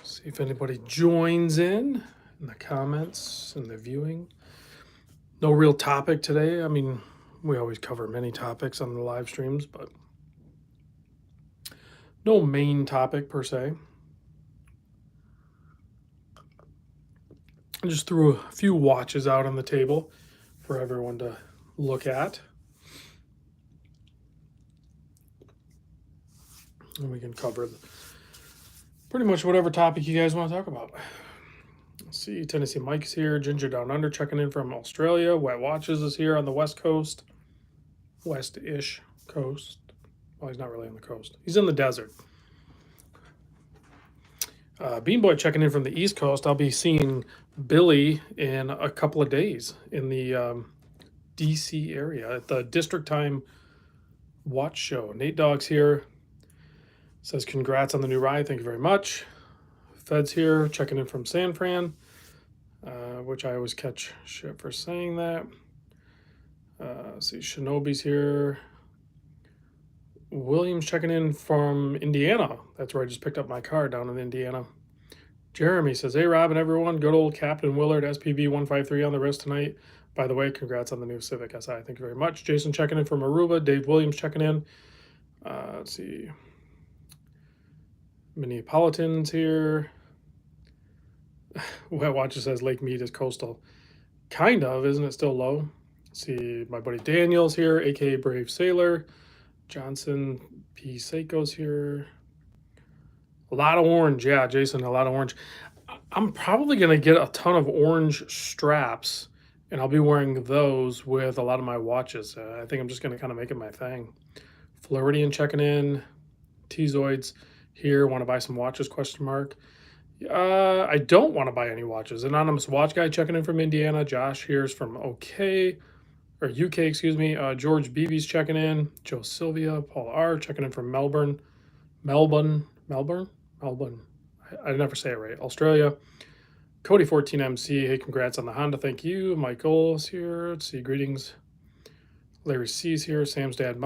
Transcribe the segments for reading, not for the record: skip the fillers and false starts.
See if anybody joins in the comments and the viewing. No real topic today. I mean, we always cover many topics on the live streams, but no main topic per se. I just threw a few watches out on the table for everyone to look at. And we can cover pretty much whatever topic you guys want to talk about. Let's see, Tennessee Mike's here. Ginger Down Under checking in from Australia. Wet Watches is here on the West Coast. West-ish coast. Well, he's not really on the coast. He's in the desert. Bean Boy checking in from the East Coast. I'll be seeing Billy in a couple of days in the DC area at the District Time Watch Show. Nate Dogg's here. Says congrats on the new ride. Thank you very much. Fed's here checking in from San Fran, which I always catch shit for saying that. See, Shinobi's here. William's checking in from Indiana. That's where I just picked up my car, down in Indiana. Jeremy says, hey, Rob and everyone. Good old Captain Willard, SPB 153 on the wrist tonight. By the way, congrats on the new Civic Si. Thank you very much. Jason checking in from Aruba. Dave Williams checking in. Let's see. Minneapolitan's here. Wet Watcher says Lake Mead is coastal. Kind of, isn't it still low? See, my buddy Daniel's here, aka Brave Sailor. Johnson P. Seiko's here. A lot of orange. Yeah, Jason, a lot of orange. I'm probably going to get a ton of orange straps, and I'll be wearing those with a lot of my watches. I think I'm just going to kind of make it my thing. Floridian checking in. Tezoids here. Want to buy some watches, question mark. I don't want to buy any watches. Anonymous Watch Guy checking in from Indiana. Josh here's from UK, excuse me. George Beebe's checking in. Joe Sylvia, Paul R. checking in from Melbourne. I never say it right. Australia. Cody 14MC. Hey, congrats on the Honda. Thank you. Michael's here. Let's see. Greetings. Larry C's here. Sam's dad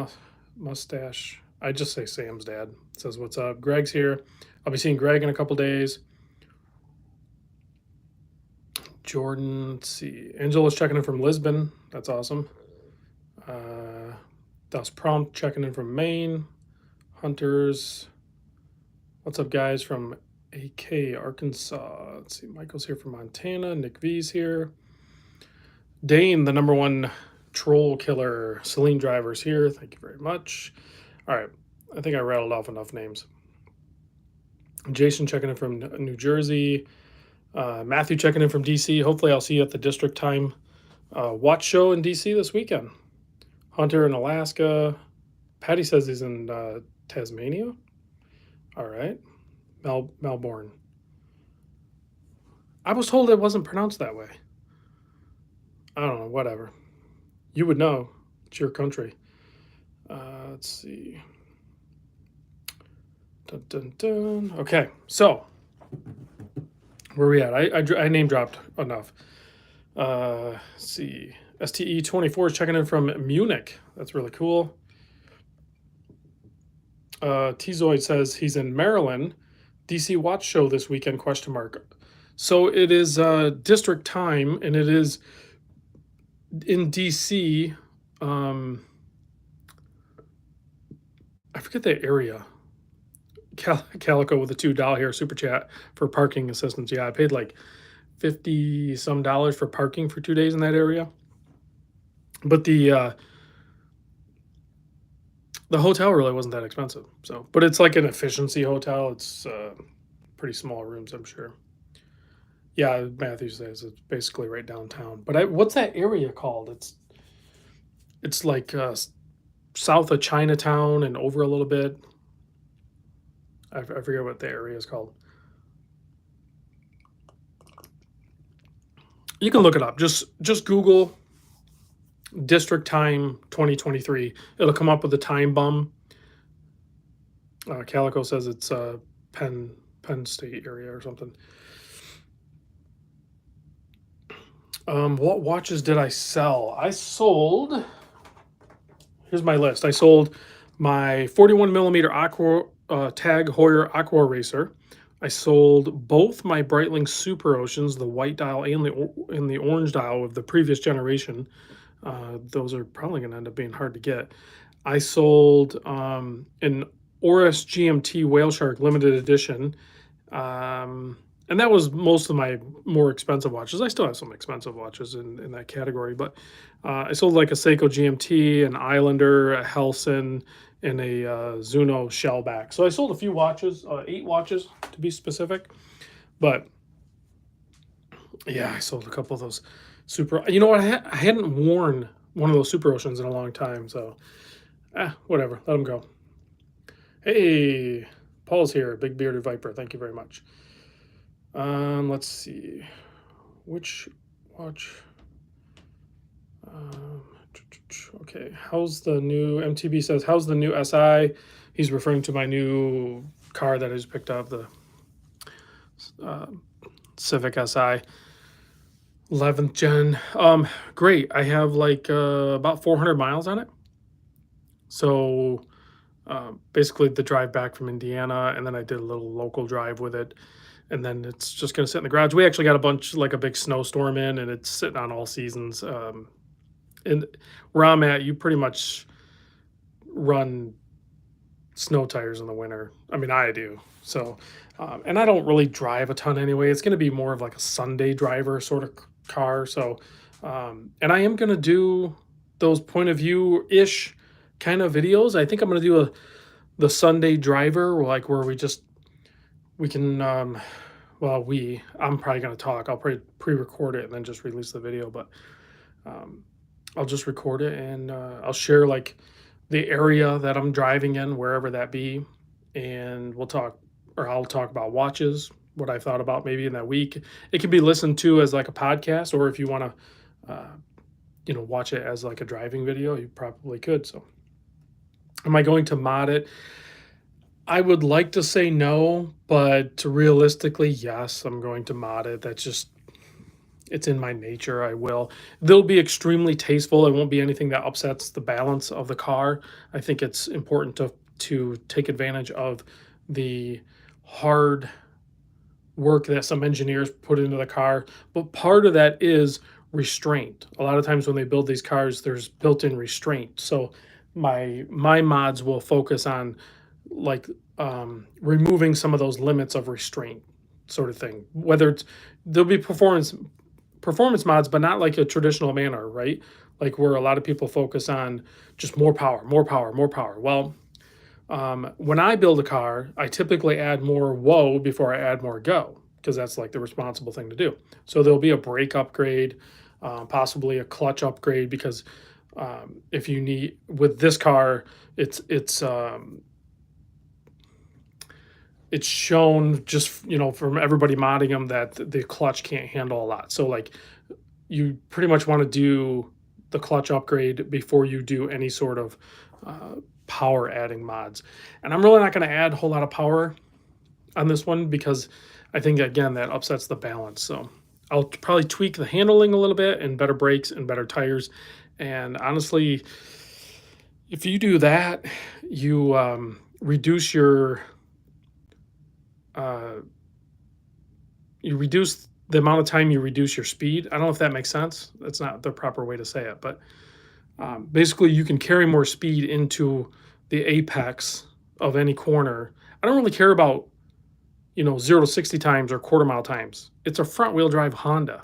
mustache. I just say Sam's dad. Says what's up. Greg's here. I'll be seeing Greg in a couple days. Jordan, let's see. Angela's checking in from Lisbon. That's awesome. Das Prompt checking in from Maine. Hunters. What's up, guys, from AK, Arkansas. Let's see. Michael's here from Montana. Nick V's here. Dane, the #1 troll killer. Celine Driver's here. Thank you very much. All right. I think I rattled off enough names. Jason checking in from New Jersey. Matthew checking in from DC. Hopefully I'll see you at the District Time Watch Show in DC this weekend. Hunter in Alaska. Patty says he's in Tasmania. All right. Melbourne. I was told it wasn't pronounced that way. I don't know. Whatever. You would know. It's your country. Let's see. Dun, dun, dun. Okay, so where are we at? I name dropped enough. Let's see. STE24 is checking in from Munich. That's really cool. Tezoid says he's in Maryland. DC Watch Show this weekend, question mark. So it is District Time, and it is in DC. I forget the area. Calico with a $2 here super chat for parking assistance. Yeah, I paid like $50 some for parking for 2 days in that area. But the hotel really wasn't that expensive. So, but it's like an efficiency hotel. It's pretty small rooms, I'm sure. Yeah, Matthew says it's basically right downtown. But what's that area called? It's like south of Chinatown and over a little bit. I forget what the area is called. You can look it up. Just Google District Time 2023. It'll come up with a time bum. Calico says it's Penn State area or something. What watches did I sell? I sold. Here's my list. I sold my 41mm Aqua Tag Heuer Aqua Racer. I sold both my Breitling Super Oceans, the white dial and the orange dial of the previous generation. Those are probably going to end up being hard to get. I sold an Oris GMT Whale Shark limited edition, and that was most of my more expensive watches. I still have some expensive watches in that category, but I sold like a Seiko GMT, an Islander, a Helson, and a Zuno Shellback. So I sold a few watches, 8 watches to be specific. But yeah, I sold a couple of those super. You know what? I hadn't worn one of those Super Oceans in a long time, so whatever. Let them go. Hey, Paul's here, Big Bearded Viper. Thank you very much. Let's see. Which watch? Okay, how's the new MTB says? How's the new SI? He's referring to my new car that I just picked up, the Civic Si 11th gen. Great. I have like about 400 miles on it. So basically the drive back from Indiana, and then I did a little local drive with it, and then it's just going to sit in the garage. We actually got a big snowstorm in, and it's sitting on all seasons. And where I'm at, you pretty much run snow tires in the winter. I mean, I do. So, and I don't really drive a ton anyway. It's going to be more of like a Sunday driver sort of car. So, and I am going to do those point of view ish kind of videos. I think I'm going to do the Sunday driver, like where we can, I'm probably going to talk. I'll probably pre-record it and then just release the video, but, I'll just record it, and I'll share like the area that I'm driving in, wherever that be, and I'll talk about watches, what I thought about maybe in that week. It can be listened to as like a podcast, or if you want to, watch it as like a driving video, you probably could. So, am I going to mod it? I would like to say no, but realistically, yes, I'm going to mod it. It's in my nature. I will. They'll be extremely tasteful. It won't be anything that upsets the balance of the car. I think it's important to take advantage of the hard work that some engineers put into the car. But part of that is restraint. A lot of times when they build these cars, there's built-in restraint. So my mods will focus on like removing some of those limits of restraint, sort of thing. Whether there'll be performance mods, but not like a traditional manner, right? Like where a lot of people focus on just more power, more power, more power. Well, when I build a car, I typically add more whoa before I add more go, because that's like the responsible thing to do. So there'll be a brake upgrade, possibly a clutch upgrade, because if you need with this car, it's shown just from everybody modding them that the clutch can't handle a lot. So like you pretty much want to do the clutch upgrade before you do any sort of power adding mods. And I'm really not going to add a whole lot of power on this one, because I think again that upsets the balance. So I'll probably tweak the handling a little bit, and better brakes and better tires. And honestly, if you do that, you reduce your you reduce the amount of time you reduce your speed. I don't know if that makes sense. That's not the proper way to say it, but basically you can carry more speed into the apex of any corner. I don't really care about 0 to 60 times or quarter mile times. It's a front wheel drive Honda.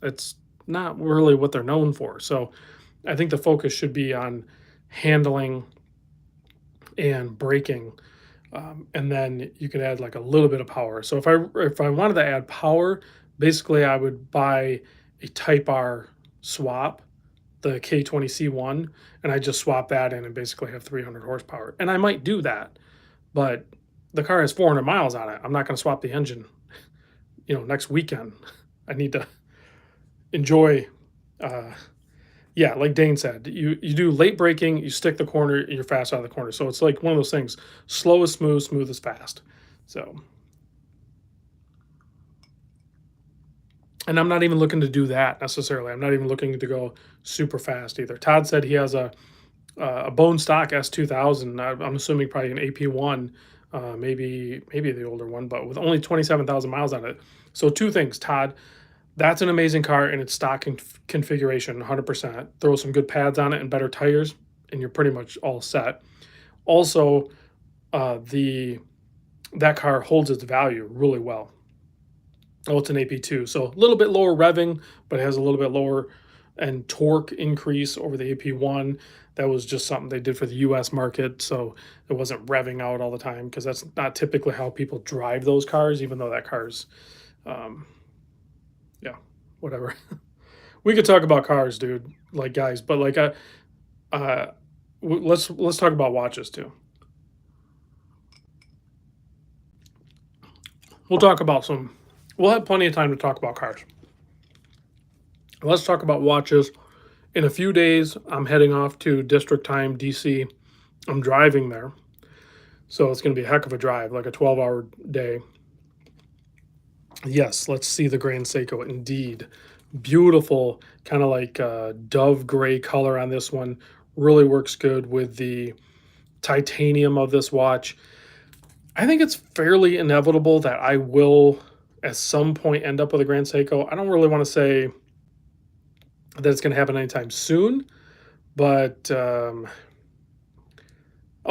It's not really what they're known for. So I think the focus should be on handling and braking. And then you could add like a little bit of power. So if I wanted to add power, basically I would buy a Type R swap, the K20C1, and I just swap that in and basically have 300 horsepower. And I might do that, but the car has 400 miles on it. I'm not going to swap the engine, next weekend. I need to enjoy. Yeah, like Dane said, you do late braking, you stick the corner, you're fast out of the corner. So it's like one of those things: slow is smooth, smooth is fast. So, and I'm not even looking to do that necessarily. I'm not even looking to go super fast either. Todd said he has a bone stock S2000. I'm assuming probably an AP1 maybe the older one, but with only 27,000 miles on it. So two things, Todd. That's an amazing car in its stock configuration, 100%. Throw some good pads on it and better tires, and you're pretty much all set. Also, the that car holds its value really well. Oh, it's an AP2, so a little bit lower revving, but it has a little bit lower and torque increase over the AP1. That was just something they did for the US market, so it wasn't revving out all the time because that's not typically how people drive those cars, even though that car's, um, yeah, whatever. We could talk about cars, dude, like guys, but like, uh, let's talk about watches too. We'll talk about some. We'll have plenty of time to talk about cars. Let's talk about watches. In a few days, I'm heading off to District Time, DC. I'm driving there. So it's going to be a heck of a drive, like a 12-hour day. Yes, let's see the Grand Seiko. Indeed. Beautiful, kind of like dove gray color on this one. Really works good with the titanium of this watch. I think it's fairly inevitable that I will, at some point, end up with a Grand Seiko. I don't really want to say that it's going to happen anytime soon, but oh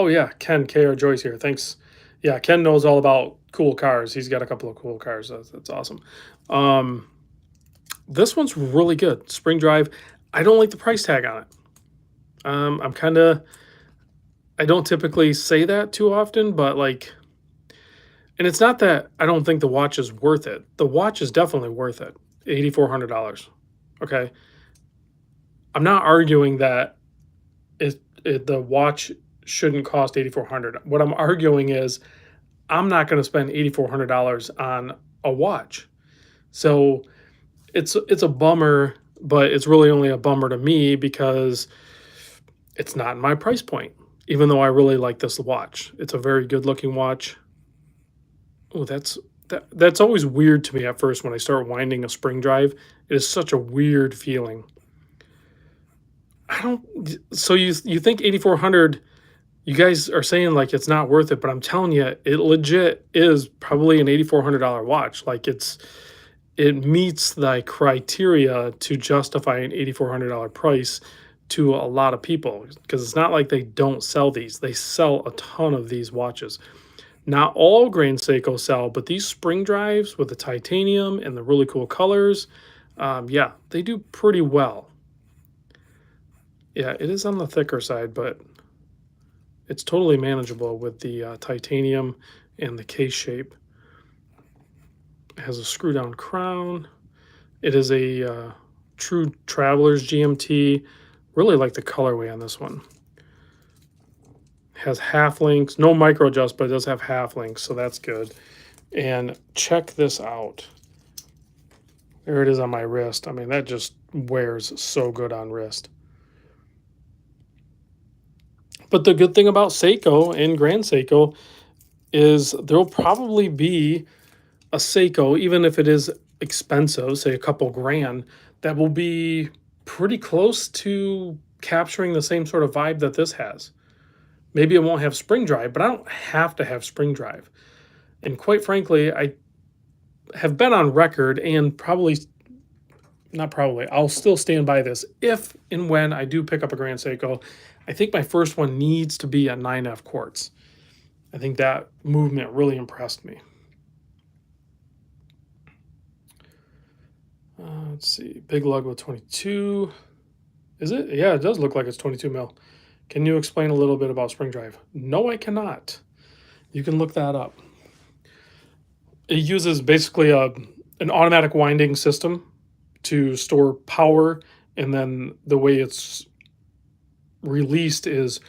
yeah, Ken KR Joyce here. Thanks. Yeah, Ken knows all about cool cars. He's got a couple of cool cars. That's awesome. Um, this one's really good. Spring drive. I don't like the price tag on it. I'm kind of. I don't typically say that too often, but like, and it's not that I don't think the watch is worth it. The watch is definitely worth it. $8,400. Okay, I'm not arguing that the watch shouldn't cost 8,400. What I'm arguing is I'm not going to spend $8,400 on a watch. So it's a bummer, but it's really only a bummer to me because it's not in my price point. Even though I really like this watch, it's a very good looking watch. Oh, that's always weird to me at first when I start winding a spring drive. It is such a weird feeling. I don't. So you think 8,400? You guys are saying like it's not worth it, but I'm telling you, it legit is probably an $8,400 watch. Like it meets the criteria to justify an $8,400 price to a lot of people because it's not like they don't sell these. They sell a ton of these watches. Not all Grand Seiko sell, but these spring drives with the titanium and the really cool colors, yeah, they do pretty well. Yeah, it is on the thicker side, but it's totally manageable with the titanium and the case shape. It has a screw down crown. It is a true Traveler's GMT. Really like the colorway on this one. It has half links, no micro adjust, but it does have half links, so that's good. And check this out. There it is on my wrist. I mean, that just wears so good on wrist. But the good thing about Seiko and Grand Seiko is there'll probably be a Seiko, even if it is expensive, say a couple grand, that will be pretty close to capturing the same sort of vibe that this has. Maybe it won't have spring drive, but I don't have to have spring drive. And quite frankly, I have been on record and probably, not probably, I'll still stand by this. If and when I do pick up a Grand Seiko, I think my first one needs to be a 9F quartz. I think that movement really impressed me. Let's see, big lug with 22. Is it? Yeah, it does look like it's 22 mil. Can you explain a little bit about spring drive? No, I cannot. You can look that up. It uses basically an automatic winding system to store power, and then the way it's released is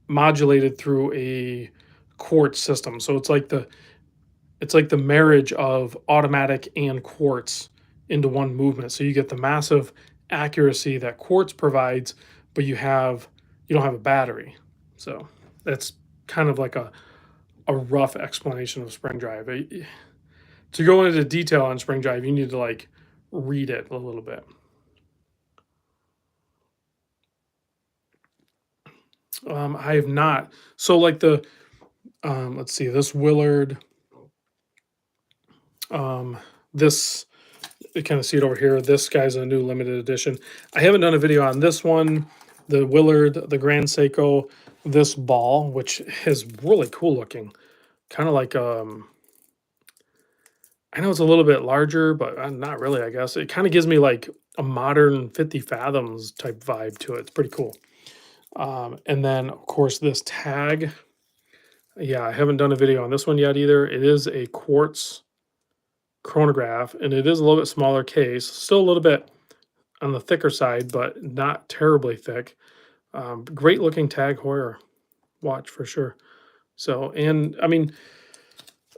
modulated through a quartz system. So it's like the marriage of automatic and quartz into one movement. So you get the massive accuracy that quartz provides, but you don't have a battery. So that's kind of like a rough explanation of spring drive. To go into detail on spring drive, you need to like read it a little bit. I have not. So like Let's see, this Willard, um, this, you kind of see it over here. This guy's a new limited edition. I haven't done a video on this one, the Willard, the Grand Seiko, this ball, which is really cool looking. Kind of like, I know it's a little bit larger, but not really, I guess. It kind of gives me like a modern 50 fathoms type vibe to it. It's pretty cool. And then, of course, this tag. Yeah, I haven't done a video on this one yet either. It is a quartz chronograph, and it is a little bit smaller case. Still a little bit on the thicker side, but not terribly thick. Great looking tag Heuer watch for sure. So, and I mean,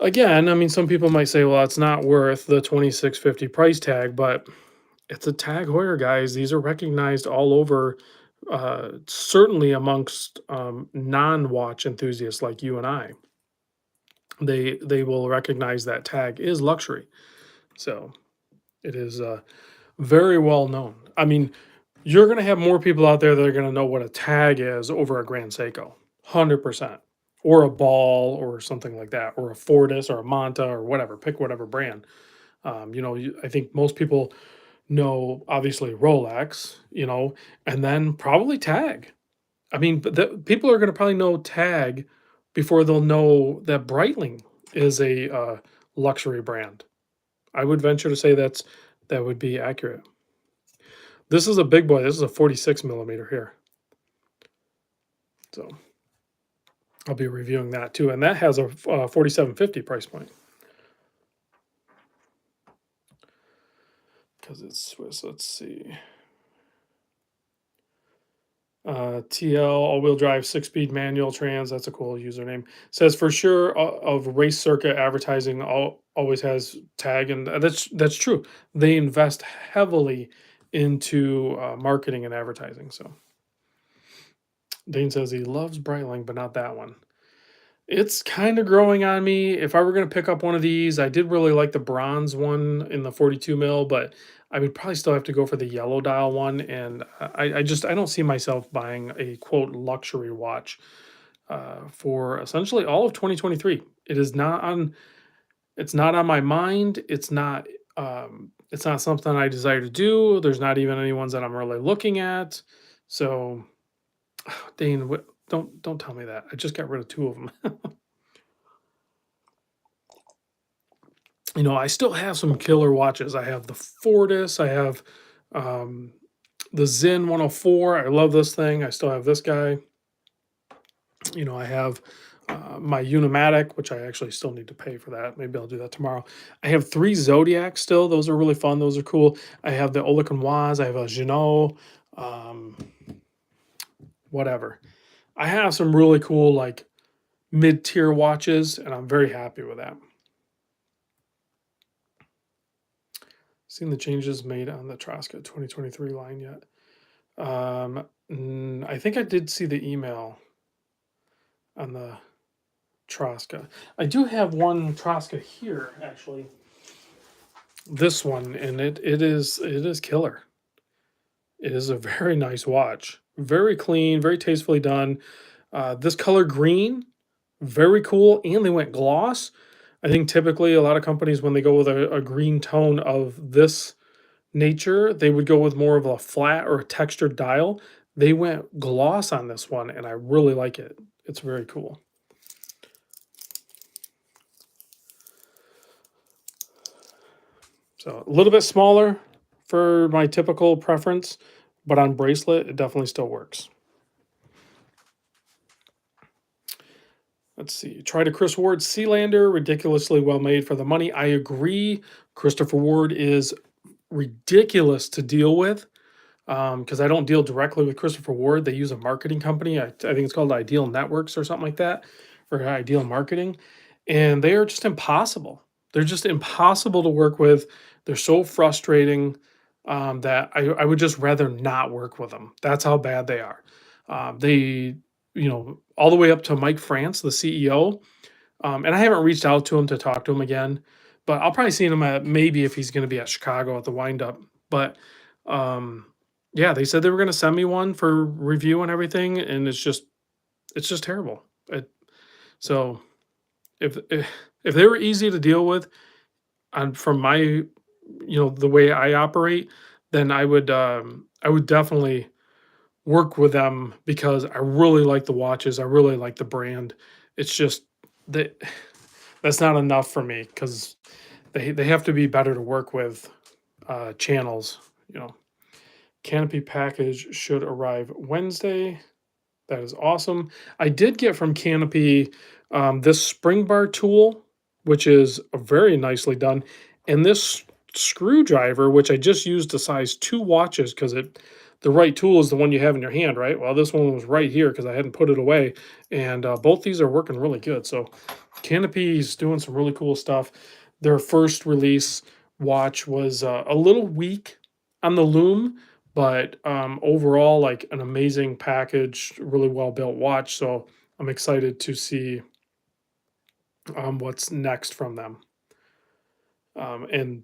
again, I mean, some people might say, well, it's not worth the 2650 price tag, but it's a Tag Heuer, guys. These are recognized all over, certainly amongst non-watch enthusiasts like you and I. They will recognize that tag is luxury. So it is very well known. I mean, you're going to have more people out there that are going to know what a tag is over a Grand Seiko, 100%, or a Ball or something like that, or a Fortis or a Monta or whatever. Pick whatever brand. I think most people know obviously Rolex, and then probably Tag. I mean, but people are going to probably know Tag before they'll know that Breitling is a luxury brand. I would venture to say that would be accurate. This is a big boy. This is a 46 millimeter here. So I'll be reviewing that too. And that has a 4750 price point. Because it's Swiss. Let's see. TL all-wheel drive 6-speed manual trans. That's a cool username. Says for sure of race circuit advertising always has tag, and that's true. They invest heavily into marketing and advertising. So Dane says he loves Breitling, but not that one. It's kind of growing on me. If I were going to pick up one of these, I did really like the bronze one in the 42 mil, but I would probably still have to go for the yellow dial one. And I don't see myself buying a quote luxury watch for essentially all of 2023. It's not on my mind. It's not something I desire to do. There's not even any ones that I'm really looking at. So Dane, don't tell me that. I just got rid of two of them. I still have some killer watches. I have the Fortis. I have um, the Zen 104. I love this thing. I still have this guy. I have my Unimatic, which I actually still need to pay for that. Maybe I'll do that tomorrow. I have 3 Zodiacs still. Those are really fun. Those are cool. I have the Oleg and Waz. I have a Janot. Whatever. I have some really cool, like, mid-tier watches, and I'm very happy with that. Seen the changes made on the Trosca 2023 line yet? I think I did see the email on the Trosca. I do have one Trosca here, actually. This one, and it is killer. It is a very nice watch. Very clean, very tastefully done. This color green, very cool, and they went gloss. I think typically a lot of companies, when they go with a green tone of this nature, they would go with more of a flat or a textured dial. They went gloss on this one, and I really like it. It's very cool. So a little bit smaller for my typical preference, but on bracelet, it definitely still works. Let's see. Try to Chris Ward Sealander, ridiculously well made for the money. I agree. Christopher Ward is ridiculous to deal with because I don't deal directly with Christopher Ward. They use a marketing company. I think it's called Ideal Networks or something like that, or Ideal Marketing. And they are just impossible. They're just impossible to work with. They're so frustrating that I would just rather not work with them. That's how bad they are. They all the way up to Mike France, the CEO. And I haven't reached out to him to talk to him again, but I'll probably see him at maybe if he's going to be at Chicago at the wind up. But yeah, they said they were going to send me one for review and everything, and it's just terrible. So if they were easy to deal with, and from my, the way I operate, then I would definitely work with them because I really like the watches. I really like the brand. It's just that that's not enough for me because they have to be better to work with channels. You know, Canopy package should arrive Wednesday. That is awesome. I did get from Canopy this spring bar tool, which is very nicely done, and this screwdriver, which I just used to size two watches because the right tool is the one you have in your hand, right? Well, this one was right here because I hadn't put it away, and both these are working really good. So Canopy's doing some really cool stuff. Their first release watch was a little weak on the Lume, but overall, like an amazing package, really well built watch. So I'm excited to see what's next from them. And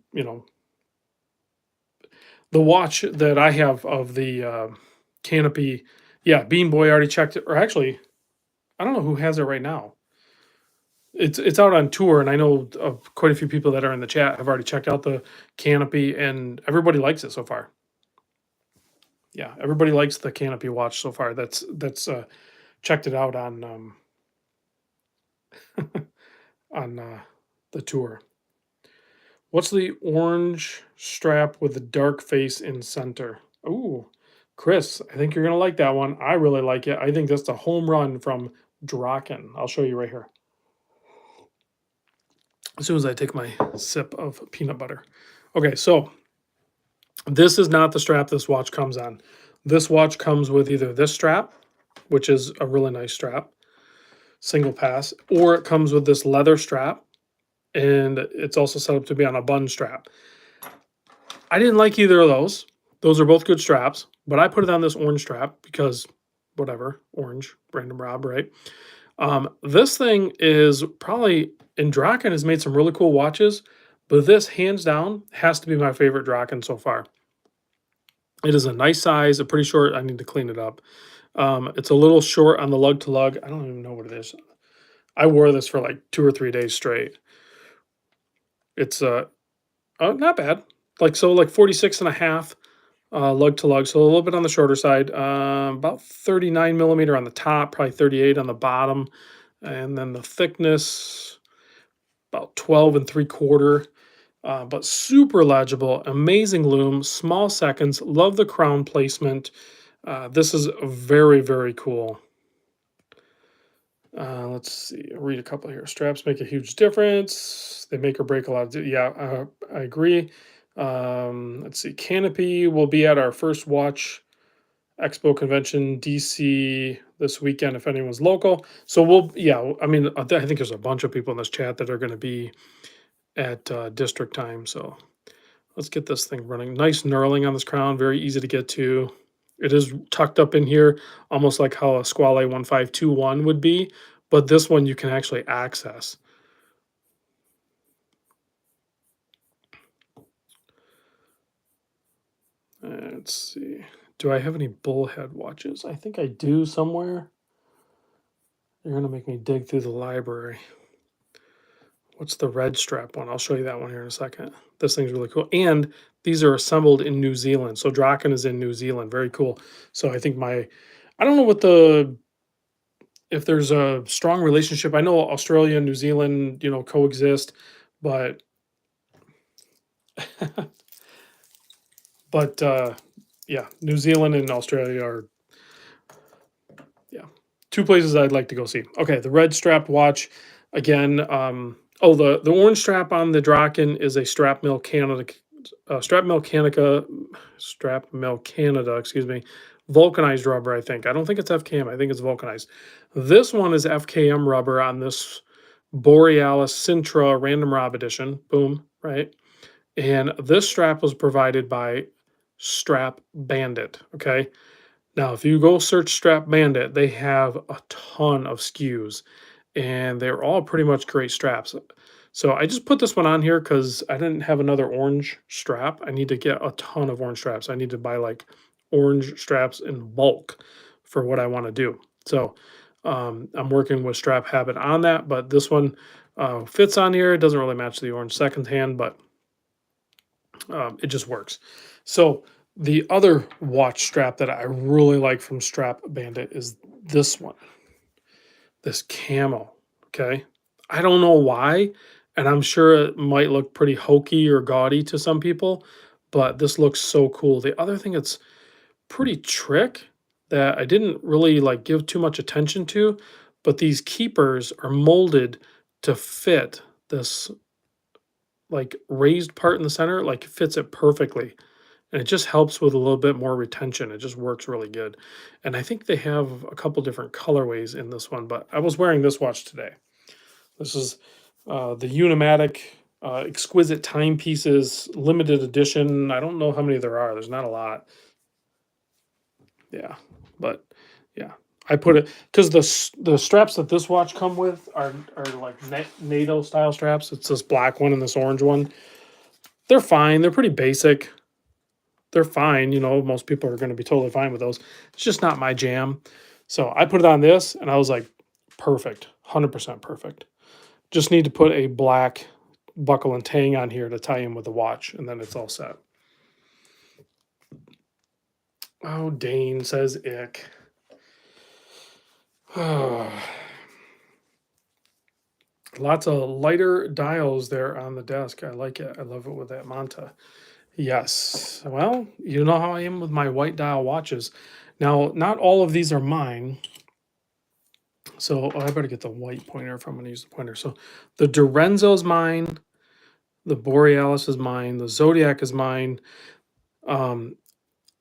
the watch that I have of the Canopy, yeah, Bean Boy already checked it, or actually, I don't know who has it right now. It's out on tour, and I know of quite a few people that are in the chat have already checked out the Canopy, and everybody likes it so far. Yeah, everybody likes the Canopy watch so far. That's checked it out on the tour. What's the orange strap with the dark face in center? Ooh, Chris, I think you're gonna like that one. I really like it. I think that's a home run from Draken. I'll show you right here. As soon as I take my sip of peanut butter. Okay, so this is not the strap this watch comes on. This watch comes with either this strap, which is a really nice strap, single pass, or it comes with this leather strap, and it's also set up to be on a bun strap. I didn't like either of those. Those are both good straps, but I put it on this orange strap because whatever, orange, random Rob, right? This thing is probably, and Draken has made some really cool watches, but this hands down has to be my favorite Draken so far. It is a nice size, a pretty short. I need to clean it up. It's a little short on the lug to lug. I don't even know what it is. I wore this for like 2 or 3 days straight. It's not bad. Like 46 and a half lug to lug. So a little bit on the shorter side, about 39 millimeter on the top, probably 38 on the bottom. And then the thickness, about 12 and 3/4. But super legible, amazing loom, small seconds. Love the crown placement. This is very, very cool. Let's see. I'll read a couple here. Straps make a huge difference. They make or break a lot of. Yeah, I agree. Let's see. Canopy will be at our first watch expo convention DC this weekend if anyone's local. So yeah. I mean, I think there's a bunch of people in this chat that are going to be at district time. So let's get this thing running. Nice knurling on this crown. Very easy to get to. It is tucked up in here, almost like how a Squale 1521 would be, but this one you can actually access. Let's see. Do I have any bullhead watches? I think I do somewhere. You're going to make me dig through the library. What's the red strap one? I'll show you that one here in a second. This thing's really cool. And these are assembled in New Zealand. So Draken is in New Zealand. Very cool. So I think I don't know if there's a strong relationship. I know Australia and New Zealand, coexist, but but yeah, New Zealand and Australia are, yeah, two places I'd like to go see. Okay, the red strap watch again. The orange strap on the Draken is a strap mill Canada, excuse me, vulcanized rubber. I think. I don't think it's FKM. I think it's vulcanized. This one is FKM rubber on this Borealis Sintra Random Rob edition. Boom, right? And this strap was provided by Strap Bandit. Okay. Now, if you go search Strap Bandit, they have a ton of SKUs and they're all pretty much great straps. So I just put this one on here because I didn't have another orange strap. I need to get a ton of orange straps. I need to buy like orange straps in bulk for what I want to do. So I'm working with Strap Habit on that, but this one fits on here. It doesn't really match the orange second hand, but it just works. So the other watch strap that I really like from Strap Bandit is this one, this camo. Okay. I don't know why. And I'm sure it might look pretty hokey or gaudy to some people, but this looks so cool. The other thing that's pretty trick that I didn't really like give too much attention to, but these keepers are molded to fit this like raised part in the center, like fits it perfectly. And it just helps with a little bit more retention. It just works really good. And I think they have a couple different colorways in this one, but I was wearing this watch today. This is the Unimatic Exquisite Timepieces limited edition. I don't know how many there are. There's not a lot. Yeah, but yeah, I put it because the straps that this watch come with are like NATO style straps. It's this black one and this orange one. They're fine. They're pretty basic. They're fine. You know, most people are going to be totally fine with those. It's just not my jam. So I put it on this, and I was like, perfect, 100% perfect. Just need to put a black buckle and tang on here to tie in with the watch, and then it's all set. Oh, Dane says ick. Lots of lighter dials there on the desk. I like it. I love it with that Manta. Yes. Well, you know how I am with my white dial watches. Now, not all of these are mine. So I better get the white pointer if I'm going to use the pointer. So the Dorenzo's mine. The Borealis is mine. The Zodiac is mine.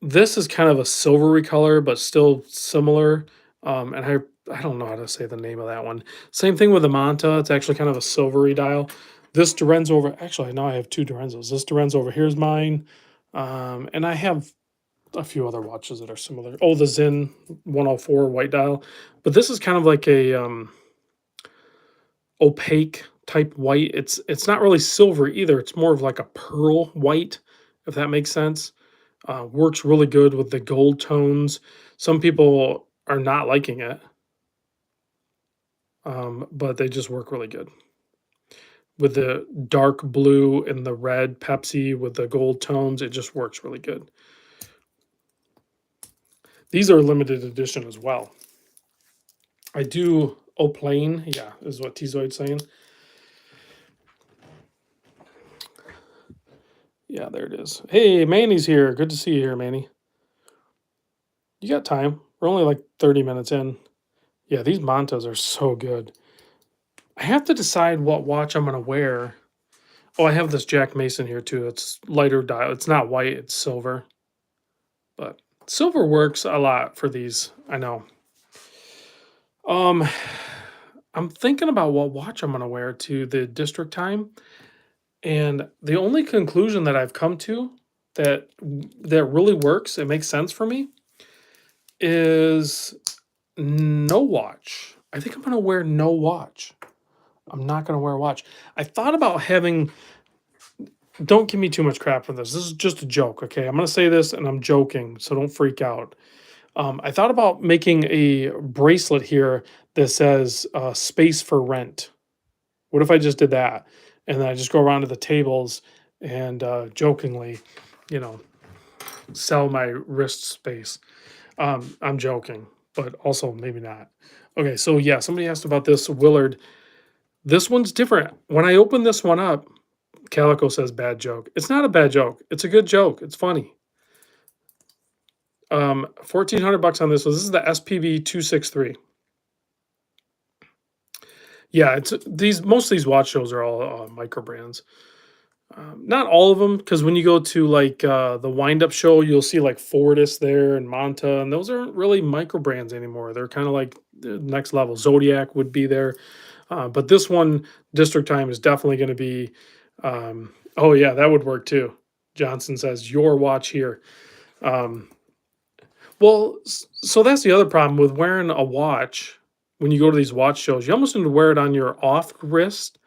This is kind of a silvery color, but still similar. And I don't know how to say the name of that one. Same thing with the Manta. It's actually kind of a silvery dial. This Dorenzo over, actually, now I have two Dorenzos. This Dorenzo over here is mine. And I have a few other watches that are similar. Oh, the Zen 104 white dial. But this is kind of like a opaque type white. It's not really silver either. It's more of like a pearl white, if that makes sense. Works really good with the gold tones. Some people are not liking it, but they just work really good. With the dark blue and the red Pepsi with the gold tones, it just works really good. These are limited edition as well. I do O'Plain, yeah, is what T-Zoid's saying. Yeah, there it is. Hey, Manny's here. Good to see you here, Manny. You got time. We're only like 30 minutes in. Yeah, these Mantas are so good. I have to decide what watch I'm going to wear. Oh, I have this Jack Mason here too. It's lighter dial. It's not white, it's silver. But silver works a lot for these, I know. I'm thinking about what watch I'm going to wear to the district time. And the only conclusion that I've come to that really works, it makes sense for me, is no watch. I think I'm going to wear no watch. I'm not going to wear a watch. I thought about having, don't give me too much crap for this. This is just a joke, okay? I'm going to say this and I'm joking, so don't freak out. I thought about making a bracelet here that says space for rent. What if I just did that? And then I just go around to the tables and jokingly, you know, sell my wrist space. I'm joking, but also maybe not. Okay, so yeah, somebody asked about this Willard. This one's different. When I open this one up, Calico says bad joke. It's not a bad joke. It's a good joke. It's funny. 1,400 bucks on this one. This is the SPB 263. Yeah, it's these. Most of these watch shows are all micro brands. Not all of them, because when you go to like the wind up show, you'll see like Fortis there and Manta, and those aren't really micro brands anymore. They're kind of like the next level. Zodiac would be there, but this one, District Time, is definitely going to be. Oh yeah, that would work too. Johnson says your watch here. Well, so that's the other problem with wearing a watch. When you go to these watch shows, you almost need to wear it on your off wrist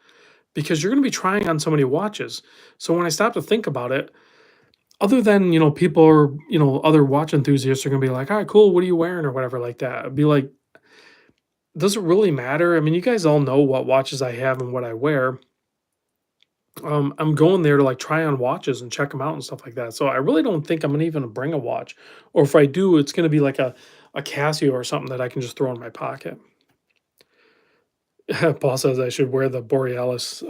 because you're going to be trying on so many watches. So when I stop to think about it, other than, you know, people are, you know, other watch enthusiasts are going to be like, all right, cool, what are you wearing or whatever like that. I'd be like, does it really matter? I mean, you guys all know what watches I have and what I wear. I'm going there to like try on watches and check them out and stuff like that. So I really don't think I'm gonna even bring a watch, or if I do, it's gonna be like a Casio or something that I can just throw in my pocket. Paul says I should wear the Borealis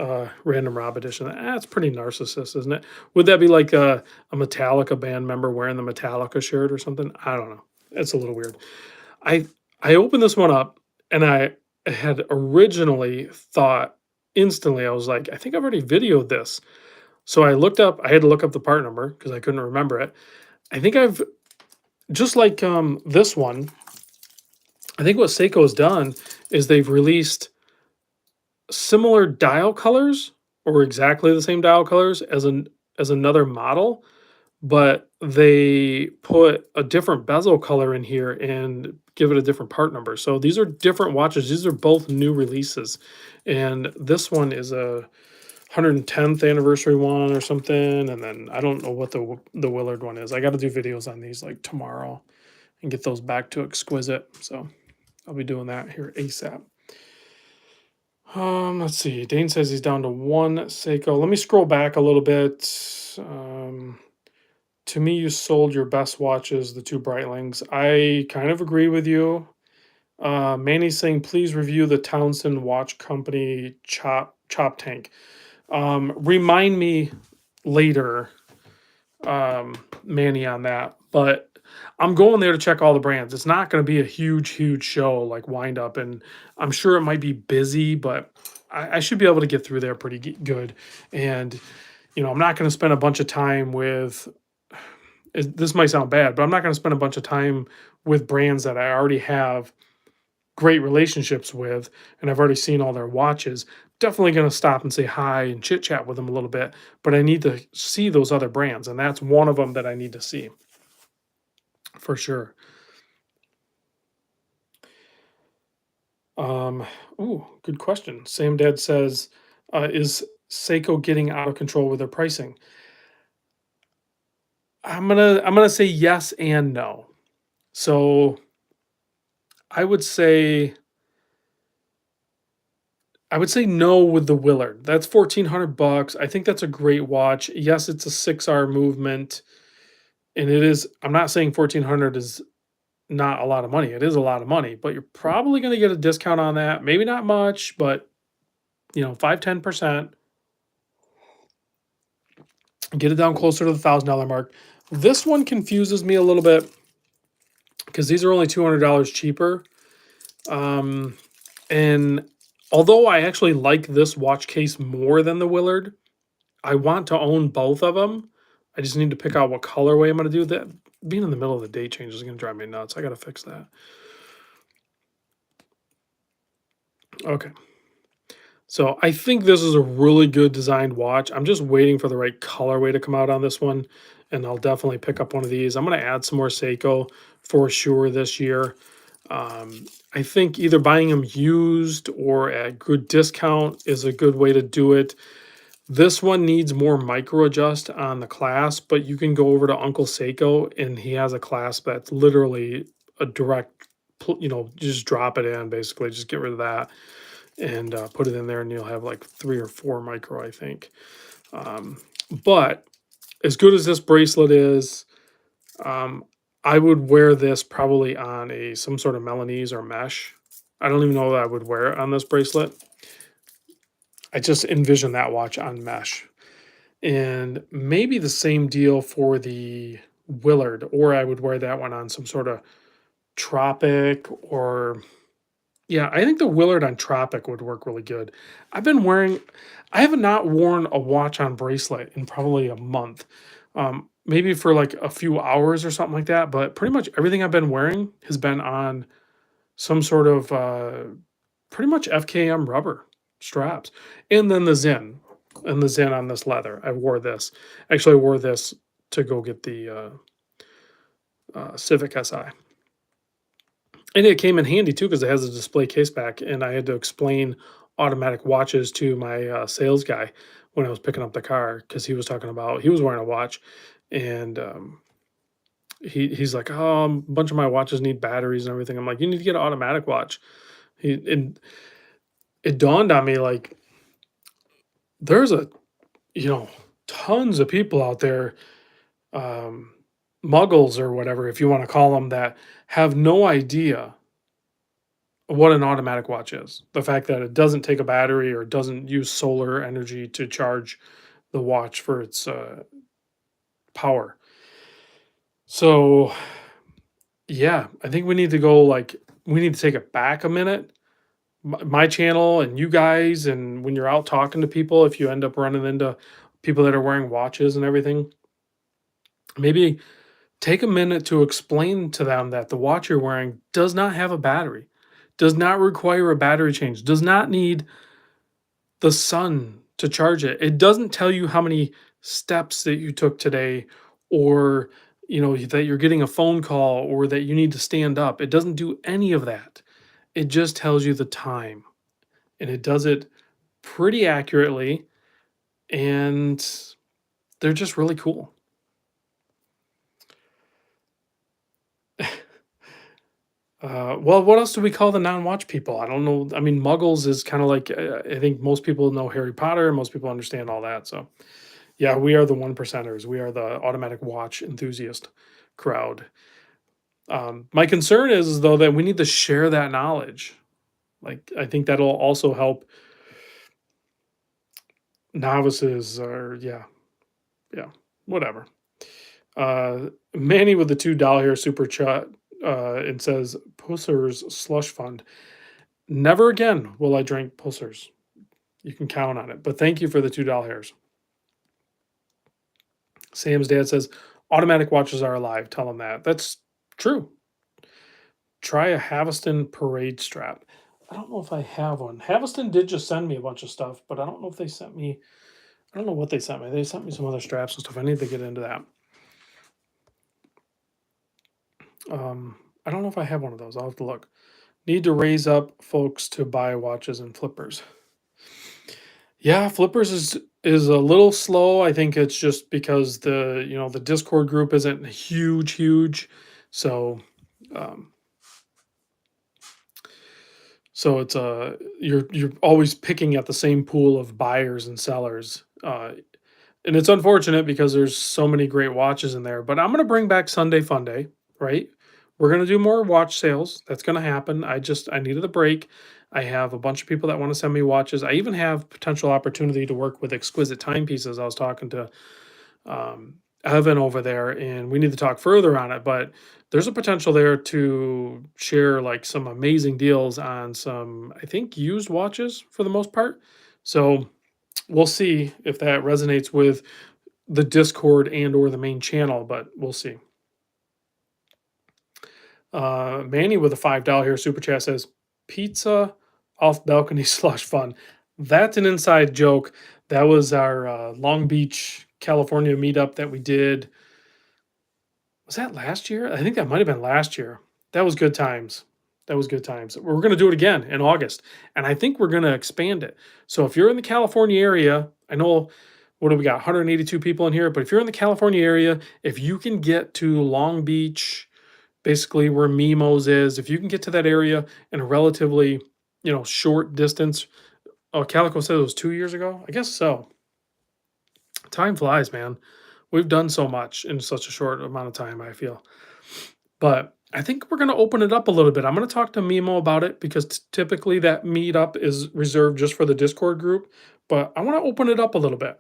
Random Rob edition. That's pretty narcissist, isn't it? Would that be like a Metallica band member wearing the Metallica shirt or something? I don't know. It's a little weird. I I opened this one up and I had originally thought instantly, I was like, I think I've already videoed this. So I looked up, I had to look up the part number because I couldn't remember it. I think I've just like this one, I think what Seiko has done is they've released similar dial colors or exactly the same dial colors as another model, but they put a different bezel color in here and give it a different part number. So these are different watches. These are both new releases. And this one is a 110th anniversary one or something, and then I don't know what the Willard one is. I got to do videos on these like tomorrow and get those back to exquisite. So I'll be doing that here ASAP. Let's see. Dane says he's down to one Seiko. Let me scroll back a little bit. To me, you sold your best watches, the two Breitlings. I kind of agree with you. Manny's saying, please review the Townsend Watch Company chop tank. Remind me later, Manny, on that. But I'm going there to check all the brands. It's not going to be a huge show like wind up, and I'm sure it might be busy, but I should be able to get through there pretty good. And I'm not going to spend a bunch of time with. This might sound bad, but I'm not going to spend a bunch of time with brands that I already have great relationships with, and I've already seen all their watches. Definitely going to stop and say hi and chit chat with them a little bit, but I need to see those other brands, and that's one of them that I need to see for sure. Ooh, good question. Sam Dad says, is Seiko getting out of control with their pricing? I'm gonna say yes and no. So I would say I would say no with the Willard. That's 1,400 bucks. I think that's a great watch. Yes, it's a 6-hour movement, and it is. I'm not saying 1,400 is not a lot of money. It is a lot of money, but you're probably going to get a discount on that. Maybe not much, but 5-10%. Get it down closer to the $1,000 mark. This one confuses me a little bit because these are only $200 cheaper. And although I actually like this watch case more than the Willard, I want to own both of them. I just need to pick out what colorway I'm going to do. That being in the middle of the date change is going to drive me nuts. I got to fix that. Okay. So I think this is a really good designed watch. I'm just waiting for the right colorway to come out on this one, and I'll definitely pick up one of these. I'm going to add some more Seiko for sure this year. I think either buying them used or at good discount is a good way to do it. This one needs more micro adjust on the clasp, but you can go over to Uncle Seiko and he has a clasp that's literally a direct, just drop it in, basically, just get rid of that and put it in there, and you'll have like 3 or 4 micro, I think. But as good as this bracelet is, I would wear this probably on some sort of Melanese or mesh. I don't even know that I would wear it on this bracelet. I just envision that watch on mesh. And maybe the same deal for the Willard, or I would wear that one on some sort of Tropic, or yeah, I think the Willard on Tropic would work really good. I have not worn a watch on bracelet in probably a month. Maybe for like a few hours or something like that, but pretty much everything I've been wearing has been on some sort of pretty much FKM rubber straps. And then the Zen, and the Zen on this leather. I wore this. Actually, I wore this to go get the Civic Si. And it came in handy too because it has a display case back, and I had to explain automatic watches to my sales guy when I was picking up the car because he was talking about he was wearing a watch, and he's like, oh, a bunch of my watches need batteries and everything. I'm like, you need to get an automatic watch And it dawned on me like there's a you know tons of people out there, um, muggles or whatever, if you want to call them that, have no idea what an automatic watch is. The fact that it doesn't take a battery or doesn't use solar energy to charge the watch for its power. So yeah, I think we need to go like we need to take it back a minute. My channel and you guys, and when you're out talking to people, if you end up running into people that are wearing watches and everything, maybe take a minute to explain to them that the watch you're wearing does not have a battery, does not require a battery change, does not need the sun to charge it. It doesn't tell you how many steps that you took today, or that you're getting a phone call or that you need to stand up. It doesn't do any of that. It just tells you the time, and it does it pretty accurately, and they're just really cool. Well, what else do we call the non-watch people? I don't know. I mean, muggles is kind of like, I think most people know Harry Potter. Most people understand all that. So, yeah, we are the one percenters. We are the automatic watch enthusiast crowd. My concern is, though, that we need to share that knowledge. Like, I think that'll also help novices, or yeah, whatever. Manny with the $2 here super chat, and says, "Pussers slush fund. Never again will I drink Pussers. You can count on it. But thank you for the $2." Sam's dad says, "Automatic watches are alive. Tell him that." That's true. Try a Haviston parade strap. I don't know if I have one. Haviston did just send me a bunch of stuff, but I don't know if they sent me. I don't know what they sent me. They sent me some other straps and stuff. I need to get into that. I don't know if I have one of those. I'll have to look. Need to raise up folks to buy watches and flippers. Yeah, flippers is a little slow. I think it's just because the Discord group isn't huge. So um so it's you're always picking at the same pool of buyers and sellers. And it's unfortunate because there's so many great watches in there. But I'm gonna bring back Sunday Fun Day, right? We're gonna do more watch sales. That's gonna happen. I needed a break. I have a bunch of people that want to send me watches. I even have potential opportunity to work with exquisite timepieces. I was talking to Evan over there, and we need to talk further on it. But there's a potential there to share like some amazing deals on some, I think, used watches for the most part. So we'll see if that resonates with the Discord and or the main channel, but we'll see. Manny with a $5 here super chat says, "Pizza off balcony slush fun." That's an inside joke. That was our Long Beach, California meetup that we did. Was that last year? I think that might have been last year. That was good times. That was good times. We're going to do it again in August, and I think we're going to expand it. So if you're in the California area, I know, what do we got? 182 people in here, but if you're in the California area, if you can get to Long Beach, basically where Mimo's is, if you can get to that area in a relatively, short distance. Oh, Calico said it was 2 years ago. I guess so. Time flies, man. We've done so much in such a short amount of time, I feel. But I think we're going to open it up a little bit. I'm going to talk to Mimo about it because typically that meetup is reserved just for the Discord group. But I want to open it up a little bit.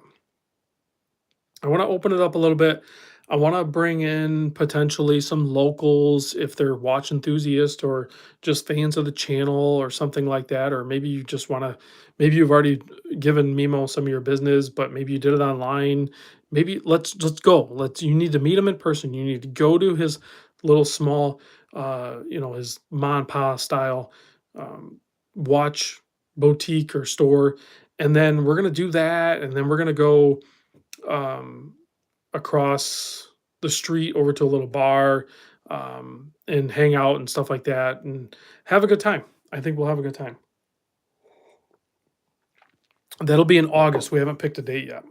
I want to open it up a little bit. I want to bring in potentially some locals if they're watch enthusiasts or just fans of the channel or something like that. Or maybe you just want to, maybe you've already given Mimo some of your business, but maybe you did it online. Maybe let's go. You need to meet him in person. You need to go to his little small, his ma and pa style watch boutique or store. And then we're gonna do that, and then we're gonna go um, across the street over to a little bar, and hang out and stuff like that and have a good time. I think we'll have a good time. That'll be in August. We haven't picked a date yet.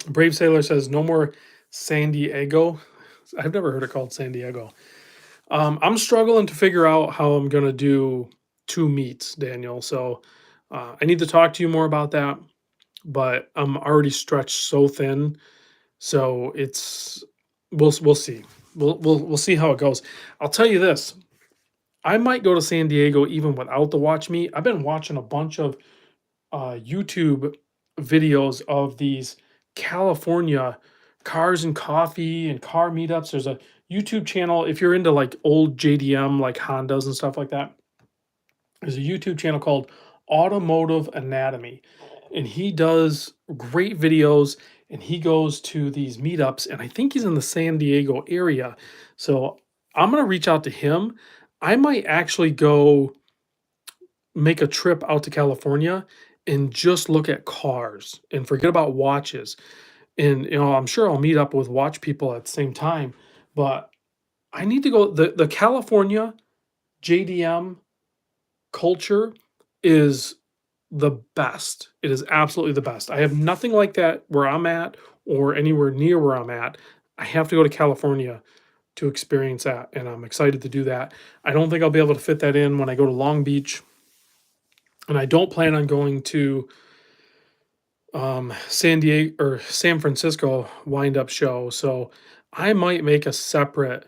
Brave Sailor says no more San Diego. I've never heard it called San Diego. I'm struggling to figure out how I'm gonna do two meets, Daniel. So I need to talk to you more about that. But I'm already stretched so thin, so it's we'll see. We'll see how it goes. I'll tell you this. I might go to San Diego even without the watch meet. I've been watching a bunch of YouTube videos of these California cars and coffee and car meetups. There's a YouTube channel if you're into like old JDM like Hondas and stuff like that. There's a YouTube channel called Automotive Anatomy, and he does great videos. And he goes to these meetups, and I think he's in the San Diego area. So I'm gonna reach out to him. I might actually go make a trip out to California and just look at cars and forget about watches. And I'm sure I'll meet up with watch people at the same time, but I need to go. The California JDM culture is the best. It is absolutely the best. I have nothing like that where I'm at or anywhere near where I'm at. I have to go to California to experience that, and I'm excited to do that. I don't think I'll be able to fit that in when I go to Long Beach, and I don't plan on going to San Diego or San Francisco wind up show. So I might make a separate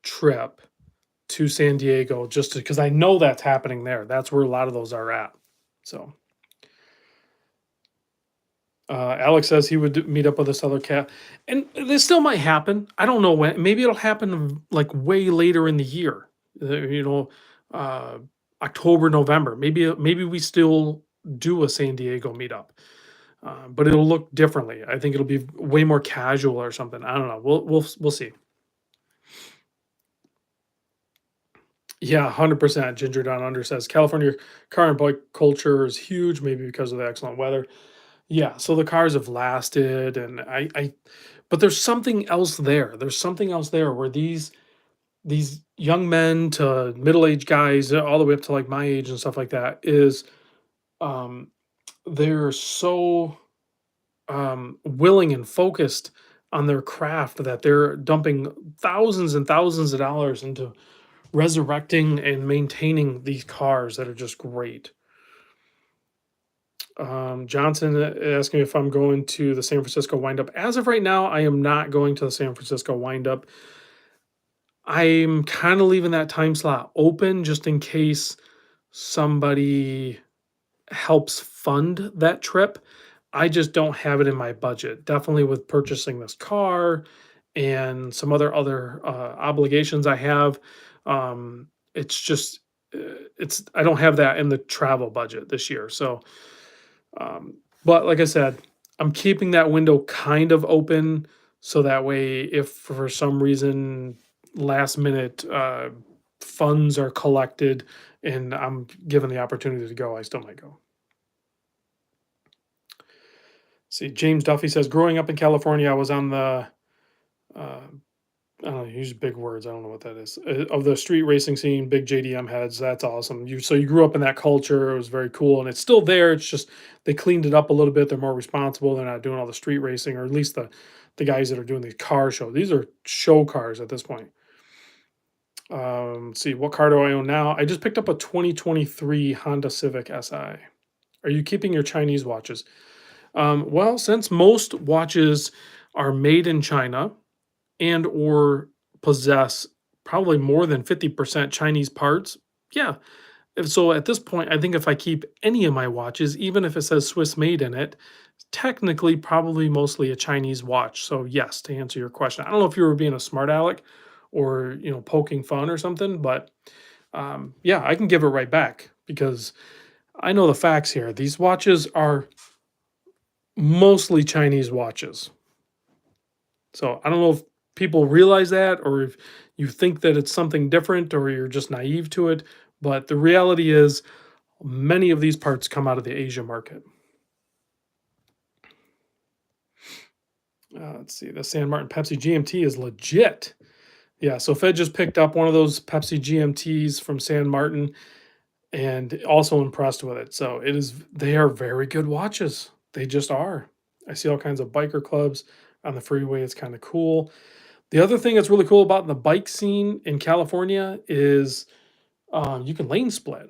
trip to San Diego just because I know that's happening there. That's where a lot of those are at. So Alex says he would meet up with this other cat, and this still might happen. I don't know when. Maybe it'll happen like way later in the year. Uh, October, November. Maybe we still do a San Diego meetup, but it'll look differently. I think it'll be way more casual or something. I don't know. We'll see. Yeah, 100%. Ginger Down Under says California car and bike culture is huge, maybe because of the excellent weather. Yeah, so the cars have lasted, and but there's something else there. There's something else there where these young men to middle-aged guys, all the way up to like my age and stuff like that, is um, they're so willing and focused on their craft that they're dumping thousands and thousands of dollars into resurrecting and maintaining these cars that are just great. Johnson asking if I'm going to the San Francisco windup. As of right now, I am not going to the San Francisco windup. I'm kind of leaving that time slot open just in case somebody helps fund that trip. I just don't have it in my budget. Definitely with purchasing this car and some other obligations I have. It's just it's I don't have that in the travel budget this year. So but like I said, I'm keeping that window kind of open so that way if for some reason last minute funds are collected and I'm given the opportunity to go, I still might go. See, James Duffy says, growing up in California, I was on the, uh, I don't know, use big words. I don't know what that is. Of the street racing scene, big JDM heads. That's awesome. You grew up in that culture. It was very cool, and it's still there. It's just they cleaned it up a little bit. They're more responsible. They're not doing all the street racing, or at least the guys that are doing these car shows. These are show cars at this point. Let's see, what car do I own now? I just picked up a 2023 Honda Civic Si. Are you keeping your Chinese watches? Well, since most watches are made in China and or possess probably more than 50% Chinese parts, yeah. So at this point, I think if I keep any of my watches, even if it says Swiss made in it, technically probably mostly a Chinese watch. So yes, to answer your question, I don't know if you were being a smart aleck or poking fun or something, but yeah, I can give it right back because I know the facts here. These watches are mostly Chinese watches. So I don't know if people realize that or if you think that it's something different or you're just naive to it. But the reality is, many of these parts come out of the Asia market. Let's see, the San Martin Pepsi GMT is legit. Yeah, so Fed just picked up one of those Pepsi GMTs from San Martin and also impressed with it. So they are very good watches. They just are. I see all kinds of biker clubs on the freeway. It's kind of cool. The other thing that's really cool about the bike scene in California is you can lane split.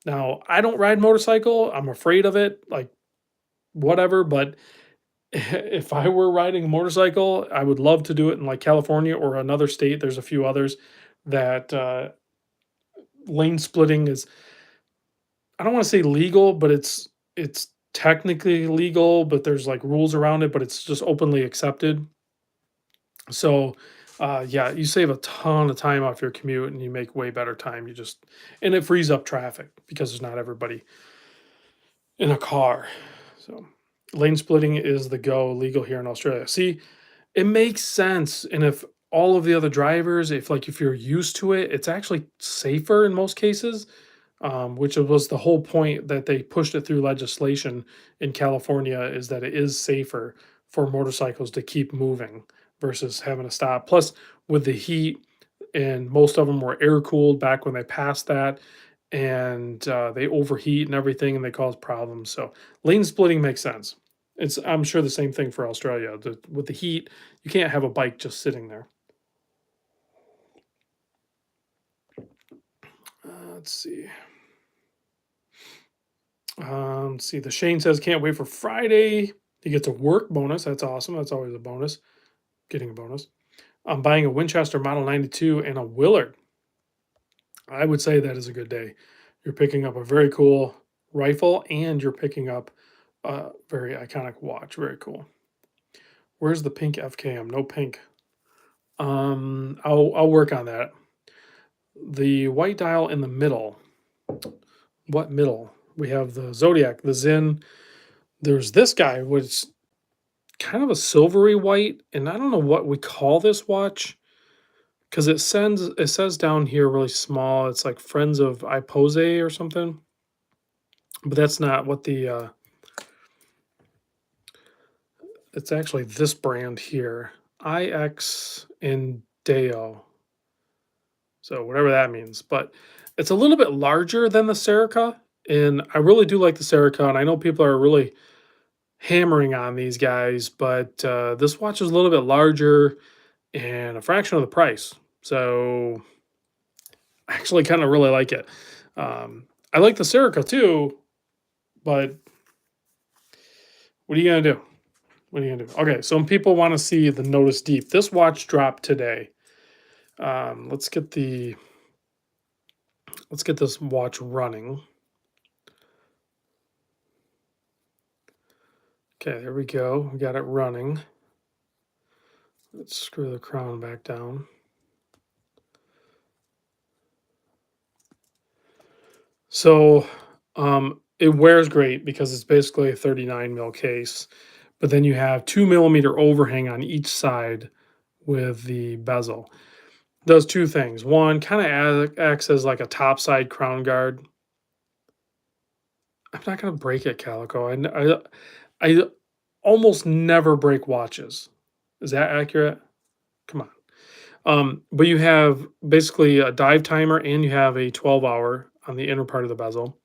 Now, I don't ride motorcycle. I'm afraid of it, like whatever, but if I were riding a motorcycle, I would love to do it in like California or another state. There's a few others that lane splitting is, I don't want to say legal, but it's technically legal, but there's like rules around it, but it's just openly accepted. So yeah, you save a ton of time off your commute and you make way better time. You just, and it frees up traffic because there's not everybody in a car. So lane splitting is the go, legal here in Australia. See, it makes sense. And if all of the other drivers, if you're used to it, it's actually safer in most cases, which was the whole point that they pushed it through legislation in California, is that it is safer for motorcycles to keep moving versus having to stop. Plus, with the heat, and most of them were air cooled back when they passed that, and they overheat and everything, and they cause problems. So lane splitting makes sense. It's, I'm sure, the same thing for Australia. With the heat, you can't have a bike just sitting there. Let's see. Let's see. The Shane says can't wait for Friday. He gets a work bonus. That's awesome. That's always a bonus. Getting a bonus. I'm buying a Winchester Model 92 and a Willard. I would say that is a good day. You're picking up a very cool rifle and you're picking up a very iconic watch. Very cool. Where's the pink FKM? No pink. I'll work on that. The white dial in the middle. What middle? We have the Zodiac, the Zen. There's this guy, which kind of a silvery white, and I don't know what we call this watch because it says down here really small. It's like Friends of Ipose or something, but that's not what the. It's actually this brand here, IX and Deo. So whatever that means, but it's a little bit larger than the Serica, and I really do like the Serica, and I know people are really hammering on these guys, but this watch is a little bit larger and a fraction of the price. So I actually kind of really like it. I like the Serica too, but what are you gonna do? What are you gonna do? Okay, some people want to see the Nodus Deep. This watch dropped today. Let's get this watch running. Okay, there we go. We got it running. Let's screw the crown back down. So it wears great because it's basically a 39 mil case, but then you have 2 millimeter overhang on each side with the bezel. Does two things. One, kind of acts as like a top side crown guard. I'm not gonna break it, Calico. I almost never break watches. Is that accurate? Come on. But you have basically a dive timer and you have a 12-hour on the inner part of the bezel.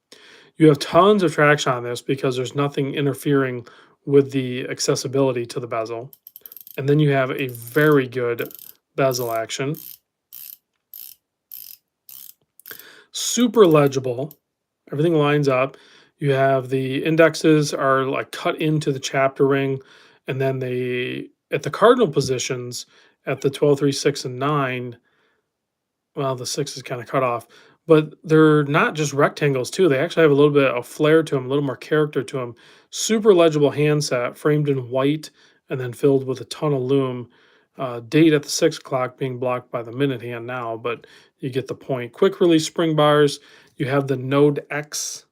You have tons of traction on this because there's nothing interfering with the accessibility to the bezel. And then you have a very good bezel action. Super legible. Everything lines up. You have the indexes are like cut into the chapter ring, and then they at the cardinal positions at the 12, 3, 6, and 9. Well, the 6 is kind of cut off, but they're not just rectangles too. They actually have a little bit of flair to them, a little more character to them. Super legible handset, framed in white and then filled with a ton of lume. Date at the 6 o'clock being blocked by the minute hand now, but you get the point. Quick release spring bars. You have the Node X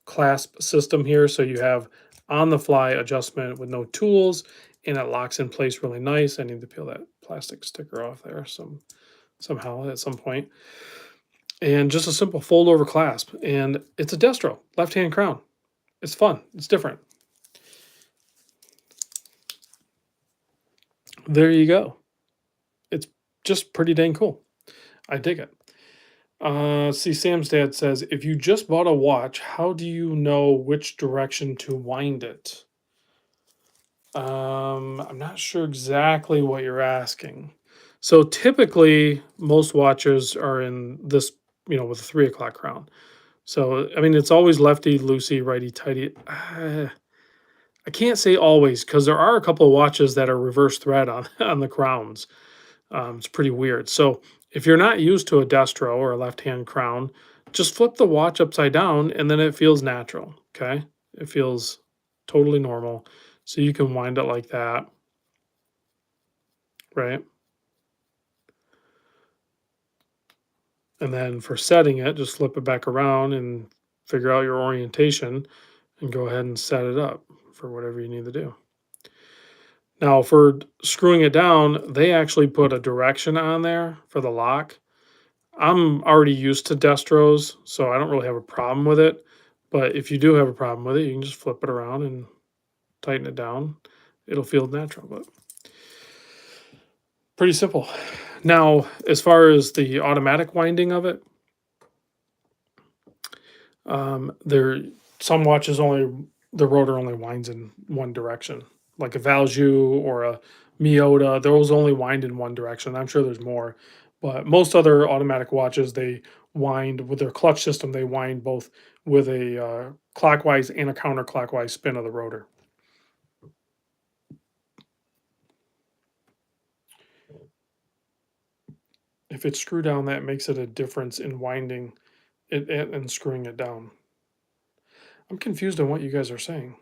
clasp system here, so you have on the fly adjustment with no tools, and it locks in place really nice. I need to peel that plastic sticker off there somehow at some point. And just a simple fold over clasp, and it's a destro left hand crown. It's fun, it's different. There you go. It's just pretty dang cool. I dig it. See, Sam's dad says, if you just bought a watch, how do you know which direction to wind it? I'm not sure exactly what you're asking. So typically, most watches are in this, with a 3 o'clock crown. So, I mean, it's always lefty, loosey, righty, tighty. I can't say always because there are a couple of watches that are reverse thread on on the crowns. It's pretty weird. So if you're not used to a destro or a left-hand crown, just flip the watch upside down and then it feels natural. Okay. It feels totally normal. So you can wind it like that, right? And then for setting it, just flip it back around and figure out your orientation and go ahead and set it up for whatever you need to do. Now, for screwing it down, they actually put a direction on there for the lock. I'm already used to destros, so I don't really have a problem with it. But if you do have a problem with it, you can just flip it around and tighten it down. It'll feel natural, but pretty simple. Now, as far as the automatic winding of it, there some watches only the rotor only winds in one direction, like a Valjoux or a Miota. Those only wind in one direction. I'm sure there's more, but most other automatic watches they wind with their clutch system. They wind both with a clockwise and a counterclockwise spin of the rotor. If it's screwed down, that makes it a difference in winding it and screwing it down. I'm confused on what you guys are saying.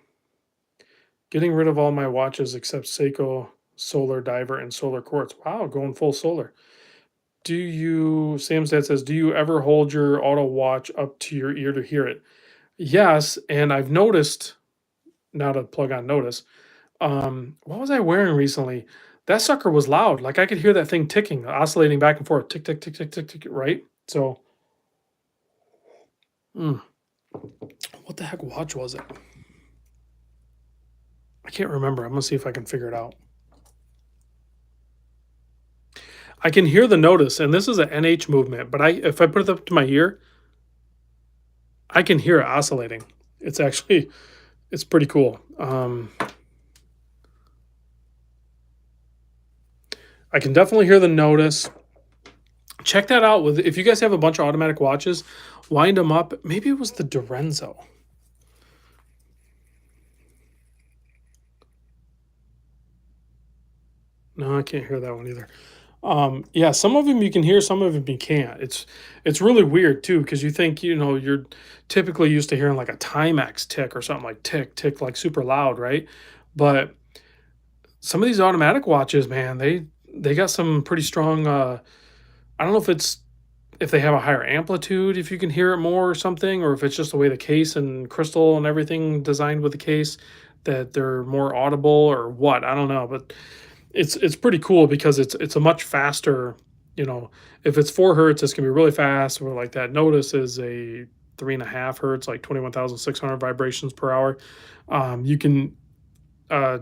Getting rid of all my watches except Seiko, Solar Diver, and Solar Quartz. Wow, going full solar. Do you, Sam's dad says, do you ever hold your auto watch up to your ear to hear it? Yes, and I've noticed, now to plug on Nodus, what was I wearing recently? That sucker was loud. Like I could hear that thing ticking, oscillating back and forth, tick, tick, tick, tick, tick, tick, right? So, mm, what the heck watch was it? I can't remember. I'm gonna see if I can figure it out. I can hear the Nodus, and this is an NH movement, but if I put it up to my ear, I can hear it oscillating. It's actually it's pretty cool. I can definitely hear the Nodus. Check that out with if you guys have a bunch of automatic watches, wind them up. Maybe it was the Dorenzo. No, I can't hear that one either. Yeah, some of them you can hear, some of them you can't. It's really weird too because you think you're typically used to hearing like a Timex tick or something like tick tick like super loud, right? But some of these automatic watches, man, they got some pretty strong. I don't know if they have a higher amplitude, if you can hear it more or something, or if it's just the way the case and crystal and everything designed with the case that they're more audible or what. I don't know, but it's pretty cool because it's a much faster, if it's 4 hertz, it's gonna be really fast. Or like that Nodus is a 3.5 hertz, like 21,600 vibrations per hour. You can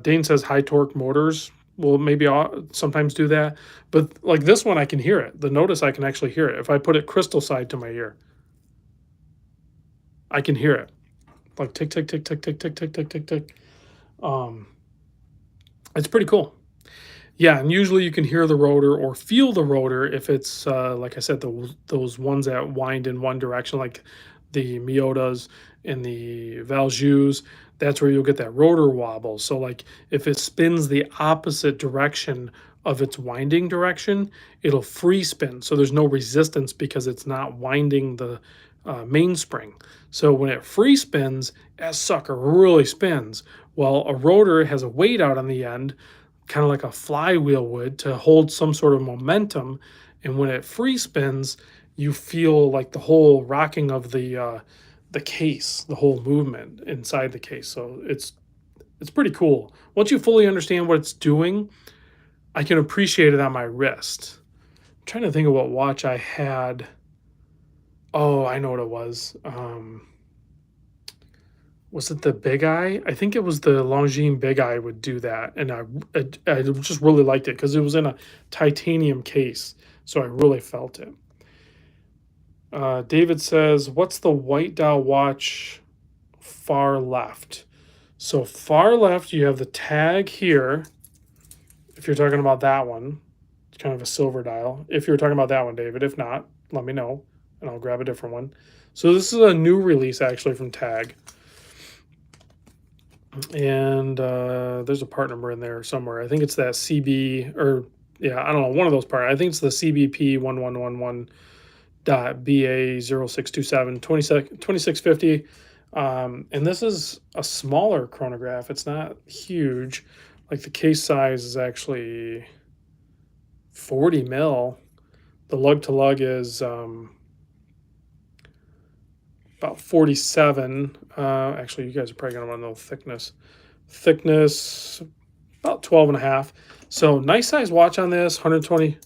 Dane says high torque motors will maybe sometimes do that, but like this one, I can hear it. The Nodus, I can actually hear it. If I put it crystal side to my ear, I can hear it like tick tick tick tick tick tick tick tick tick tick. Um, it's pretty cool. Yeah, and usually you can hear the rotor or feel the rotor if it's like I said, those ones that wind in one direction, like the Miotas and the Valjus. That's where you'll get that rotor wobble. So like if it spins the opposite direction of its winding direction, it'll free spin. So there's no resistance because it's not winding the mainspring. So when it free spins, that sucker really spins. Well, a rotor has a weight out on the end, kind of like a flywheel would, to hold some sort of momentum. And when it free spins, you feel like the whole rocking of the case, the whole movement inside the case. So it's pretty cool. Once you fully understand what it's doing, I can appreciate it on my wrist. I'm trying to think of what watch I had. Oh, I know what it was it the Big Eye? I think it was the Longines Big Eye would do that, and I just really liked it because it was in a titanium case, so I really felt it. David says, "What's the white dial watch far left?" So far left, you have the tag here. If you're talking about that one, it's kind of a silver dial. If you're talking about that one, David. If not, let me know, and I'll grab a different one. So this is a new release actually from Tag. And there's a part number in there somewhere. I think it's that CB, or yeah, I don't know, one of those parts. I think it's the CBP 1111.BA0627 2650. And this is a smaller chronograph. It's not huge. Like the case size is actually 40 mil. The lug to lug is about 47. Actually, you guys are probably going to want to know thickness. Thickness, about 12 and a half. So nice size watch on this, 120,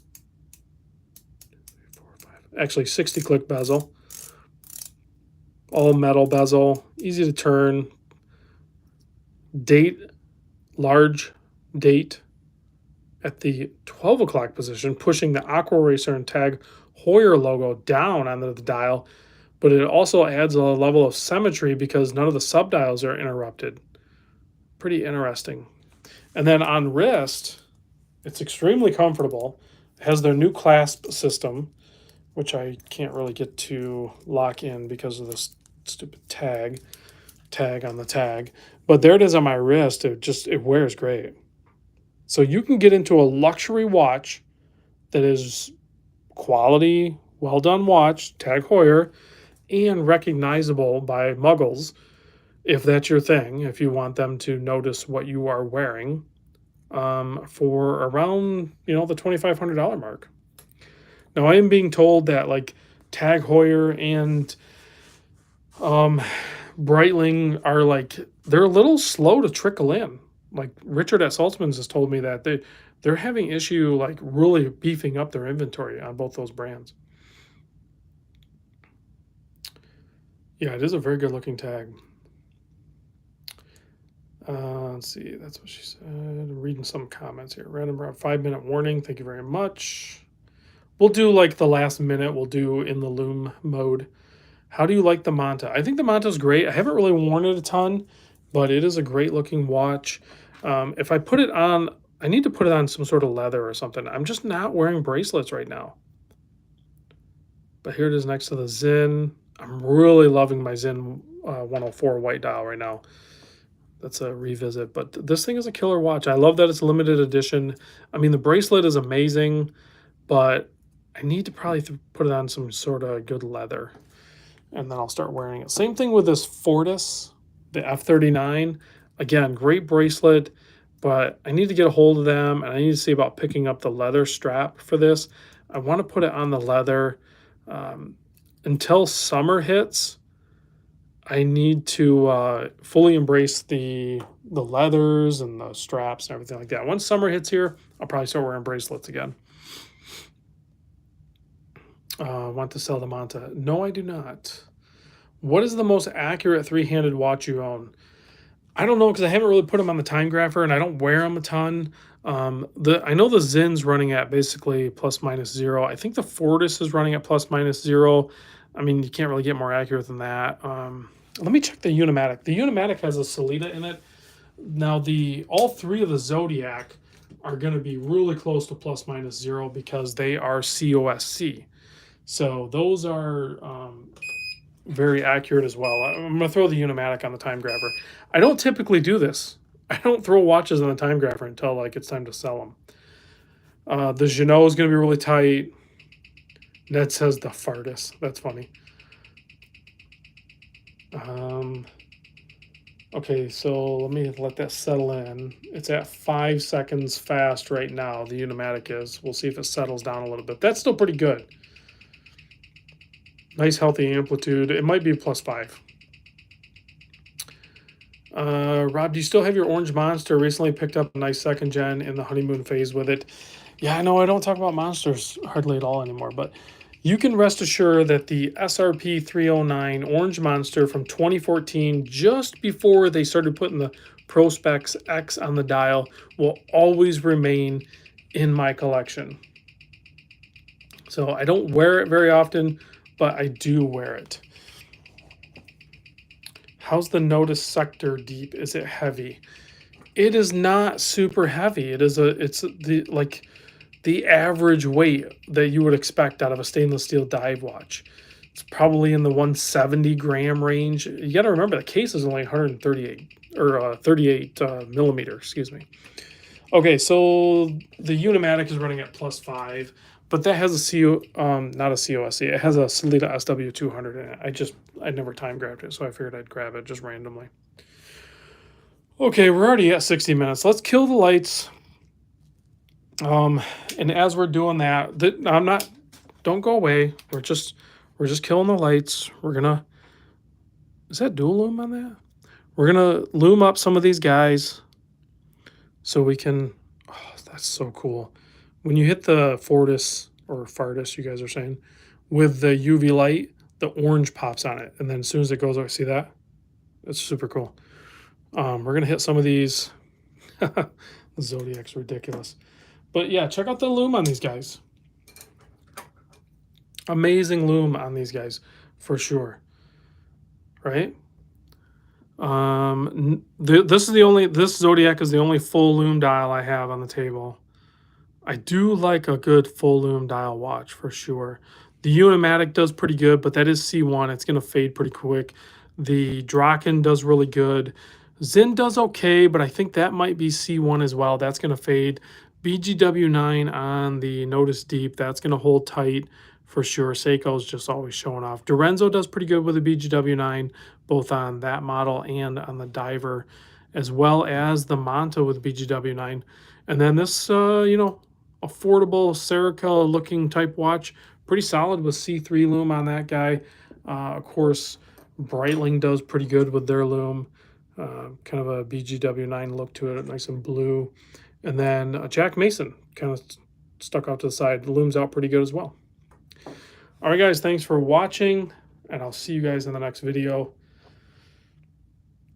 actually 60 click bezel. All metal bezel, easy to turn. Date, large date at the 12 o'clock position, pushing the Aqua Racer and Tag Heuer logo down onto the dial, but it also adds a level of symmetry because none of the subdials are interrupted. Pretty interesting. And then on wrist, it's extremely comfortable. It has their new clasp system, which I can't really get to lock in because of this stupid tag on the tag. But there it is on my wrist. It wears great. So you can get into a luxury watch that is quality, well done watch, Tag Heuer, and recognizable by muggles, if that's your thing, if you want them to notice what you are wearing, for around, the $2,500 mark. Now, I am being told that like Tag Heuer and Breitling are like, they're a little slow to trickle in. Like Richard at Saltzman's has told me that they're having issue like really beefing up their inventory on both those brands. Yeah, it is a very good looking tag. Let's see, that's what she said. I'm reading some comments here. Random 5-minute warning. Thank you very much. We'll do like the last minute. We'll do in the Lume mode. How do you like the Manta? I think the Manta is great. I haven't really worn it a ton, but it is a great looking watch. If I put it on, I need to put it on some sort of leather or something. I'm just not wearing bracelets right now. But here it is next to the Zin. I'm really loving my Zin 104 white dial right now. That's a revisit, but this thing is a killer watch. I love that it's limited edition. I mean, the bracelet is amazing, but I need to probably put it on some sort of good leather, and then I'll start wearing it. Same thing with this Fortis, the F39. Again, great bracelet, but I need to get a hold of them, and I need to see about picking up the leather strap for this. I want to put it on the leather until summer hits. I need to fully embrace the leathers and the straps and everything like that. Once summer hits here, I'll probably start wearing bracelets again. Want to sell the Manta? No, I do not. What is the most accurate three-handed watch you own? I don't know because I haven't really put them on the time grapher and I don't wear them a ton. I know the Zin's running at basically plus minus 0. I think the Fortis is running at plus minus 0. I mean, you can't really get more accurate than that. Let me check the Unimatic. The Unimatic has a Solita in it. Now, all three of the Zodiac are going to be really close to plus minus 0 because they are COSC. So those are very accurate as well. I'm going to throw the Unimatic on the time grapher. I don't typically do this. I don't throw watches on the time grapher until like it's time to sell them. The Janot is going to be really tight. Ned says the Fartis. That's funny. Okay, so let me let that settle in. It's at 5 seconds fast right now, the Unimatic is. We'll see if it settles down a little bit. That's still pretty good. Nice healthy amplitude. It might be +5. Rob, do you still have your Orange Monster? Recently picked up a nice second gen in the honeymoon phase with it. Yeah, I know I don't talk about monsters hardly at all anymore, but you can rest assured that the SRP 309 Orange Monster from 2014, just before they started putting the Prospex X on the dial, will always remain in my collection. So I don't wear it very often, but I do wear it. How's the Nodus sector deep? Is it heavy? It is not super heavy. It's the average weight that you would expect out of a stainless steel dive watch. It's probably in the 170 gram range. You got to remember the case is only 138 or 38 millimeter, excuse me. Okay, so the Unimatic is running at +5, but that has a not a COSC. It has a Sellita SW200 in it. I never time grabbed it, so I figured I'd grab it just randomly. Okay, we're already at 60 minutes. Let's kill the lights. And as we're doing that, don't go away. We're just killing the lights. Is that dual loom on that? We're gonna loom up some of these guys so we can, oh, that's so cool. When you hit the Fortis or Fartis, you guys are saying, with the UV light, the orange pops on it. And then as soon as it goes over, see that? That's super cool. We're gonna hit some of these. The Zodiac's ridiculous. But yeah, check out the loom on these guys. Amazing loom on these guys, for sure. Right? This Zodiac is the only full loom dial I have on the table. I do like a good full loom dial watch for sure. The Unimatic does pretty good, but that is C1. It's going to fade pretty quick. The Draken does really good. Zin does okay, but I think that might be C1 as well. That's going to fade. BGW9 on the Nodus Deep, that's going to hold tight for sure. Seiko's just always showing off. Dorenzo does pretty good with the BGW9, both on that model and on the Diver, as well as the Manta with BGW9. And then this, affordable Serica looking type watch, pretty solid with C3 loom on that guy. Of course, Breitling does pretty good with their loom. Kind of a BGW9 look to it, nice and blue. And then Jack Mason kind of stuck out to the side. The loom's out pretty good as well. All right, guys, thanks for watching, and I'll see you guys in the next video.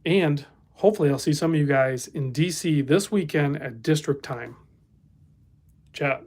And hopefully I'll see some of you guys in DC this weekend at District Time. Chat.